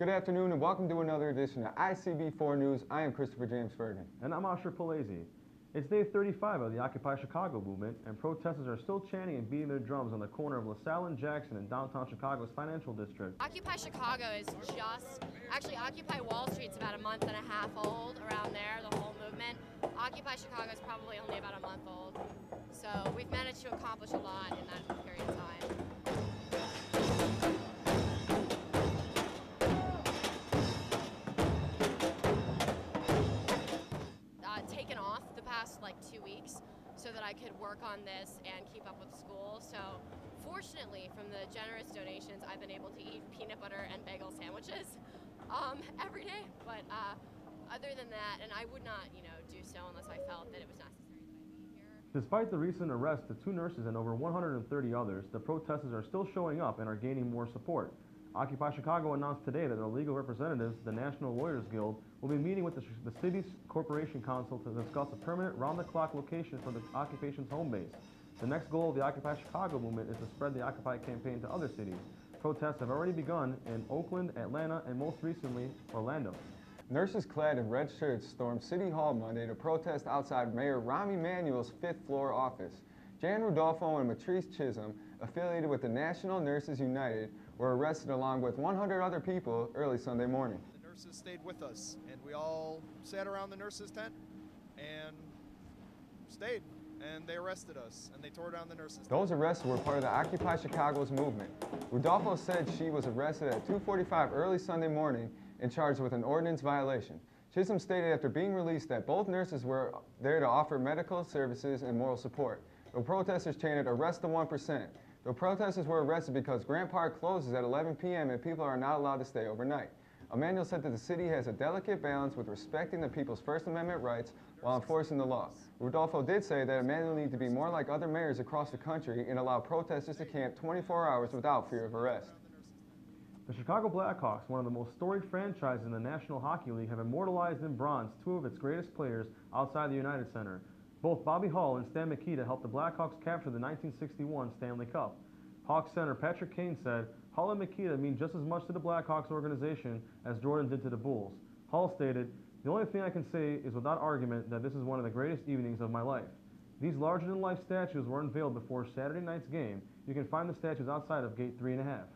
Good afternoon and welcome to another edition of ICB4 News. I am Christopher James Fergan. And I'm Asher Palese. It's day 35 of the Occupy Chicago movement, and protesters are still chanting and beating their drums on the corner of LaSalle and Jackson in downtown Chicago's financial district. Occupy Chicago is actually Occupy Wall Street's about a month and a half old, around there, the whole movement. Occupy Chicago is probably only about a month old. So we've managed to accomplish a lot in that period of time. Taken off the past 2 weeks so that I could work on this and keep up with school. So fortunately, from the generous donations, I've been able to eat peanut butter and bagel sandwiches every day. But other than that, and I would not, do so unless I felt that it was necessary that I be here. Despite the recent arrest of 2 nurses and over 130 others, the protesters are still showing up and are gaining more support. Occupy Chicago announced today that their legal representatives, the National Lawyers Guild, will be meeting with the city's Corporation Council to discuss a permanent round-the-clock location for the occupation's home base. The next goal of the Occupy Chicago movement is to spread the Occupy campaign to other cities. Protests have already begun in Oakland, Atlanta, and most recently, Orlando. Nurses clad in red shirts stormed City Hall Monday to protest outside Mayor Rahm Emanuel's 5th floor office. Jan Rudolfo and Matrice Chisholm, affiliated with the National Nurses United, were arrested along with 100 other people early Sunday morning. The nurses stayed with us, and we all sat around the nurses' tent and stayed, and they arrested us, and they tore down the nurses' tent. Those arrests were part of the Occupy Chicago's movement. Rudolfo said she was arrested at 2:45 early Sunday morning and charged with an ordinance violation. Chisholm stated after being released that both nurses were there to offer medical services and moral support. The protesters chanted, "Arrest the 1%. The protesters were arrested because Grant Park closes at 11 p.m. and people are not allowed to stay overnight. Emanuel said that the city has a delicate balance with respecting the people's First Amendment rights while enforcing the law. Rudolfo did say that Emanuel needs to be more like other mayors across the country and allow protesters to camp 24 hours without fear of arrest. The Chicago Blackhawks, one of the most storied franchises in the National Hockey League, have immortalized in bronze 2 of its greatest players outside the United Center. Both Bobby Hull and Stan Mikita helped the Blackhawks capture the 1961 Stanley Cup. Hawks center Patrick Kane said, "Hull and Mikita mean just as much to the Blackhawks organization as Jordan did to the Bulls." Hull stated, "The only thing I can say is without argument that this is one of the greatest evenings of my life." These larger-than-life statues were unveiled before Saturday night's game. You can find the statues outside of Gate 3½.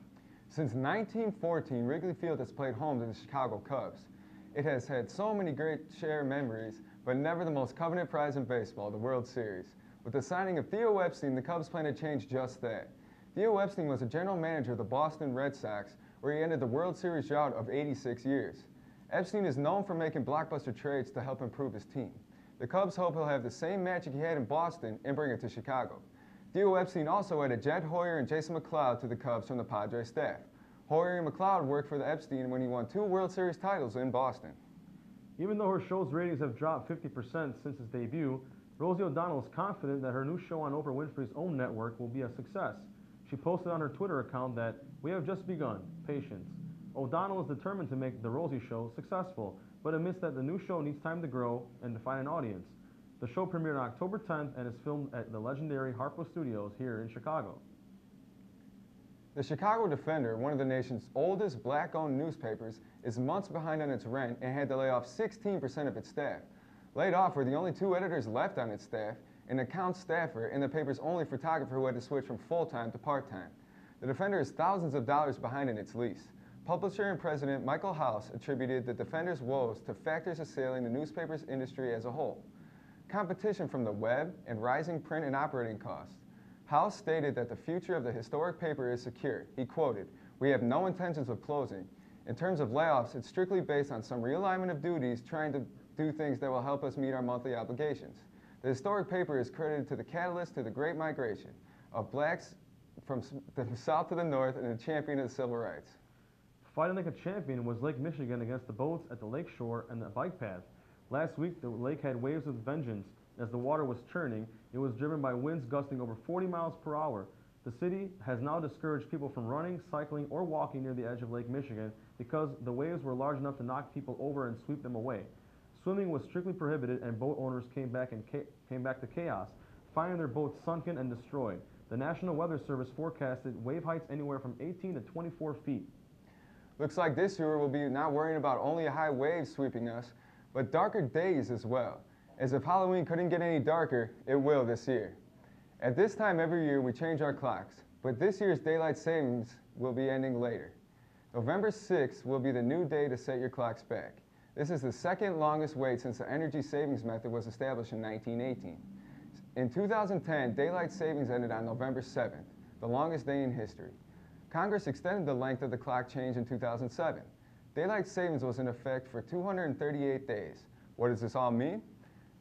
Since 1914, Wrigley Field has played home to the Chicago Cubs. It has had so many great shared memories, but never the most coveted prize in baseball, the World Series. With the signing of Theo Epstein, the Cubs plan to change just that. Theo Epstein was the general manager of the Boston Red Sox, where he ended the World Series drought of 86 years. Epstein is known for making blockbuster trades to help improve his team. The Cubs hope he'll have the same magic he had in Boston and bring it to Chicago. Theo Epstein also added Jed Hoyer and Jason McLeod to the Cubs from the Padres staff. Hoyer and McLeod worked for the Epstein when he won 2 World Series titles in Boston. Even though her show's ratings have dropped 50% since its debut, Rosie O'Donnell is confident that her new show on Oprah Winfrey's own network will be a success. She posted on her Twitter account that, "We have just begun. Patience." O'Donnell is determined to make The Rosie Show successful, but admits that the new show needs time to grow and to find an audience. The show premiered on October 10th and is filmed at the legendary Harpo Studios here in Chicago. The Chicago Defender, one of the nation's oldest black-owned newspapers, is months behind on its rent and had to lay off 16% of its staff. Laid off were the only 2 editors left on its staff, an account staffer and the paper's only photographer who had to switch from full-time to part-time. The Defender is thousands of dollars behind in its lease. Publisher and president Michael House attributed the Defender's woes to factors assailing the newspaper's industry as a whole. Competition from the web and rising print and operating costs. House stated that the future of the historic paper is secure. He quoted, "We have no intentions of closing. In terms of layoffs, it's strictly based on some realignment of duties, trying to do things that will help us meet our monthly obligations. The historic paper is credited to the catalyst to the Great Migration of blacks from the south to the north and a champion of civil rights." Fighting like a champion was Lake Michigan against the boats at the lake shore and the bike path. Last week, the lake had waves of vengeance. As the water was churning, it was driven by winds gusting over 40 miles per hour. The city has now discouraged people from running, cycling, or walking near the edge of Lake Michigan because the waves were large enough to knock people over and sweep them away. Swimming was strictly prohibited, and boat owners came back to chaos, finding their boats sunken and destroyed. The National Weather Service forecasted wave heights anywhere from 18 to 24 feet. Looks like this year we'll be not worrying about only a high wave sweeping us, but darker days as well. As if Halloween couldn't get any darker, it will this year. At this time every year we change our clocks, but this year's daylight savings will be ending later. November 6th will be the new day to set your clocks back. This is the second longest wait since the energy savings method was established in 1918. In 2010, daylight savings ended on November 7th, the longest day in history. Congress extended the length of the clock change in 2007. Daylight savings was in effect for 238 days. What does this all mean?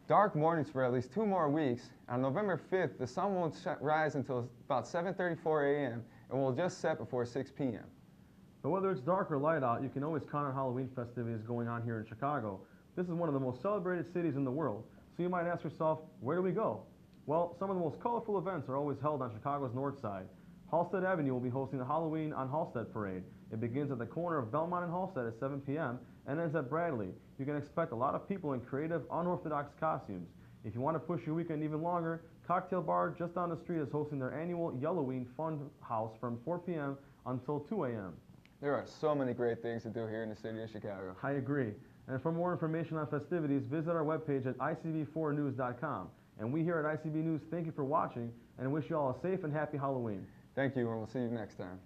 Dark mornings for at least 2 more weeks. On November 5th, the sun won't rise until about 7:34 a.m. and will just set before 6 p.m. But whether it's dark or light out, you can always count on Halloween festivities going on here in Chicago. This is one of the most celebrated cities in the world, so you might ask yourself, where do we go? Well, some of the most colorful events are always held on Chicago's north side. Halsted Avenue will be hosting the Halloween on Halsted Parade. It begins at the corner of Belmont and Halsted at 7 p.m. and ends at Bradley. You can expect a lot of people in creative, unorthodox costumes. If you want to push your weekend even longer, Cocktail Bar just down the street is hosting their annual Yellowween Fun House from 4 p.m. until 2 a.m. There are so many great things to do here in the city of Chicago. I agree. And for more information on festivities, visit our webpage at icv4news.com. And we here at ICB News thank you for watching and wish you all a safe and happy Halloween. Thank you, and we'll see you next time.